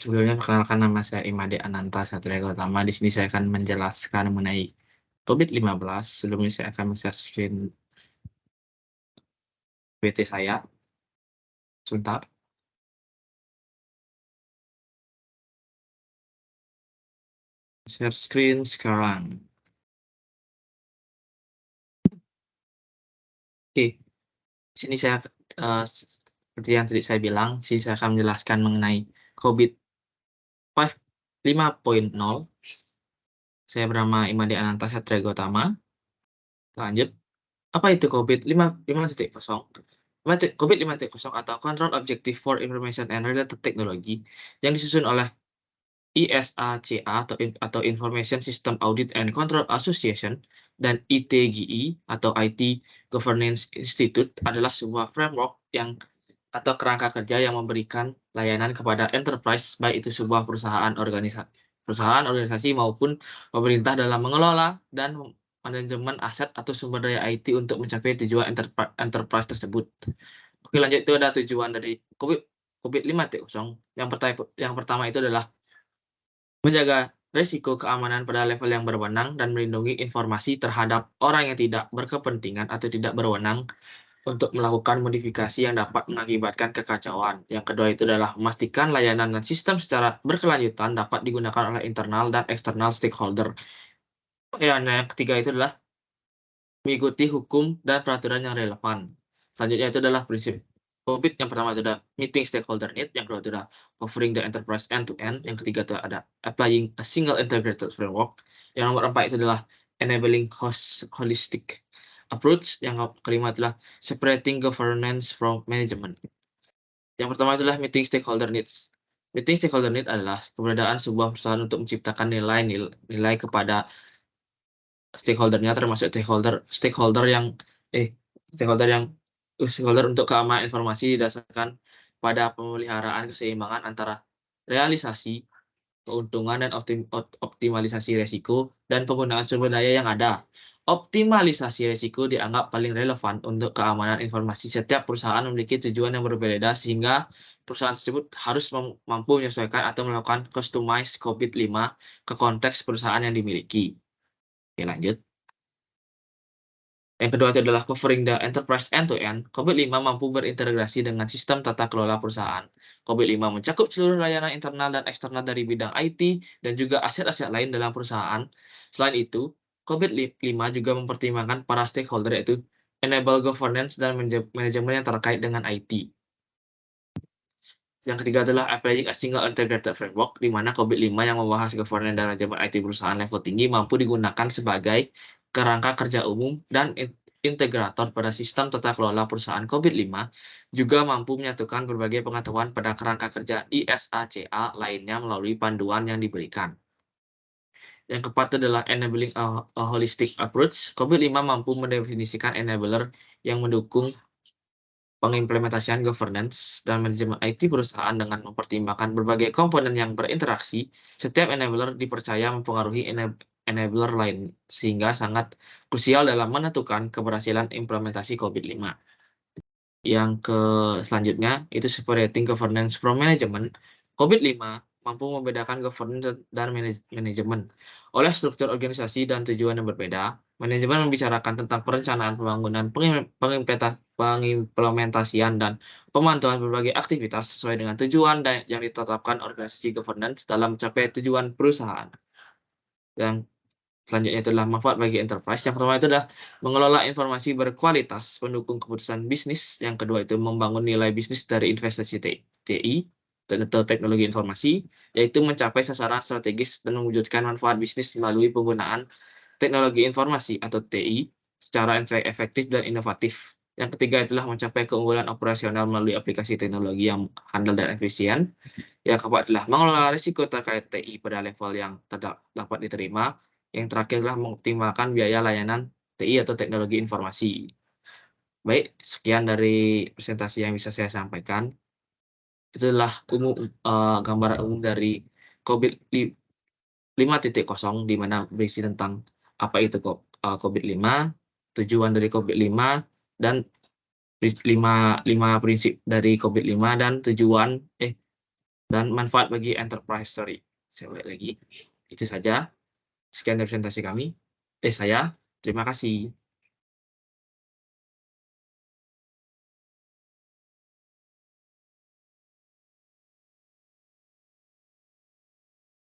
Sebelumnya perkenalkan, nama saya Imade Ananta Satria Gautama. Di sini saya akan menjelaskan mengenai COVID-15. Sebelumnya saya akan share screen PT saya. Sebentar. Share screen sekarang. Oke, di sini saya seperti yang tadi saya bilang, di sini saya akan menjelaskan mengenai COVID 5.0. Saya bernama Imade Ananta Satria Gautama. Lanjut. Apa itu COVID 5.0? COVID 5.0 atau Control Objective for Information and Related Technology yang disusun oleh ISACA atau Information System Audit and Control Association dan ITGI atau IT Governance Institute adalah sebuah framework atau kerangka kerja yang memberikan layanan kepada enterprise, baik itu sebuah perusahaan, organisasi maupun pemerintah dalam mengelola dan manajemen aset atau sumber daya IT untuk mencapai tujuan enterprise tersebut. Oke, lanjut. Itu ada tujuan dari COVID 5.0. Yang pertama itu adalah menjaga risiko keamanan pada level yang berwenang dan melindungi informasi terhadap orang yang tidak berkepentingan atau tidak berwenang untuk melakukan modifikasi yang dapat mengakibatkan kekacauan. Yang kedua itu adalah memastikan layanan dan sistem secara berkelanjutan dapat digunakan oleh internal dan eksternal stakeholder. Yang ketiga itu adalah mengikuti hukum dan peraturan yang relevan. Selanjutnya itu adalah prinsip COVID. Yang pertama itu adalah meeting stakeholder need, yang kedua itu adalah covering the enterprise end-to-end, yang ketiga itu ada applying a single integrated framework, yang nomor 4 itu adalah enabling holistic approach, yang kelima adalah separating governance from management. Yang pertama adalah meeting stakeholder needs. Meeting stakeholder need adalah keberadaan sebuah perusahaan untuk menciptakan nilai kepada stakeholder-nya, termasuk stakeholder untuk keamanan informasi didasarkan pada pemeliharaan keseimbangan antara realisasi, keuntungan, dan optimalisasi risiko dan penggunaan sumber daya yang ada. Optimalisasi risiko dianggap paling relevan untuk keamanan informasi. Setiap perusahaan memiliki tujuan yang berbeda, sehingga perusahaan tersebut harus mampu menyesuaikan atau melakukan customize COVID-5 ke konteks perusahaan yang dimiliki. Oke, lanjut. Yang kedua itu adalah covering the enterprise end-to-end. COVID-5 mampu berintegrasi dengan sistem tata kelola perusahaan. COVID-5 mencakup seluruh layanan internal dan eksternal dari bidang IT dan juga aset-aset lain dalam perusahaan. Selain itu, COVID-5 juga mempertimbangkan para stakeholder, yaitu enable governance dan manajemen yang terkait dengan IT. Yang ketiga adalah applying a single integrated framework, di mana COVID-5 yang membahas governance dan manajemen IT perusahaan level tinggi mampu digunakan sebagai kerangka kerja umum dan integrator pada sistem tata kelola perusahaan. COVID-5 juga mampu menyatukan berbagai pengetahuan pada kerangka kerja ISACA lainnya melalui panduan yang diberikan. Yang keempat adalah enabling a holistic approach. COVID-5 mampu mendefinisikan enabler yang mendukung pengimplementasian governance dan manajemen IT perusahaan dengan mempertimbangkan berbagai komponen yang berinteraksi. Setiap enabler dipercaya mempengaruhi enabler lain, sehingga sangat krusial dalam menentukan keberhasilan implementasi COVID-5. Yang selanjutnya itu separating governance from management. COVID-5 mampu membedakan governance dan manajemen. Oleh struktur organisasi dan tujuan yang berbeda, manajemen membicarakan tentang perencanaan pembangunan, pengimplementasian, dan pemantauan berbagai aktivitas sesuai dengan tujuan yang ditetapkan organisasi governance dalam mencapai tujuan perusahaan. Yang selanjutnya itu adalah manfaat bagi enterprise. Yang pertama itu adalah mengelola informasi berkualitas pendukung keputusan bisnis. Yang kedua itu membangun nilai bisnis dari investasi TI atau teknologi informasi, yaitu mencapai sasaran strategis dan mewujudkan manfaat bisnis melalui penggunaan teknologi informasi atau TI secara efektif dan inovatif. Yang ketiga itulah mencapai keunggulan operasional melalui aplikasi teknologi yang handal dan efisien. Yang keempat adalah mengelola risiko terkait TI pada level yang dapat diterima. Yang terakhir adalah mengoptimalkan biaya layanan TI atau teknologi informasi. Baik, sekian dari presentasi yang bisa saya sampaikan. Itulah gambaran umum dari COVID 5.0, di mana berisi tentang apa itu COVID-5, tujuan dari COVID-5, dan 5 prinsip dari COVID-5 dan dan manfaat bagi enterprise. Sorry, saya ulangi lagi. Itu saja, sekian dari presentasi kami saya. Terima kasih.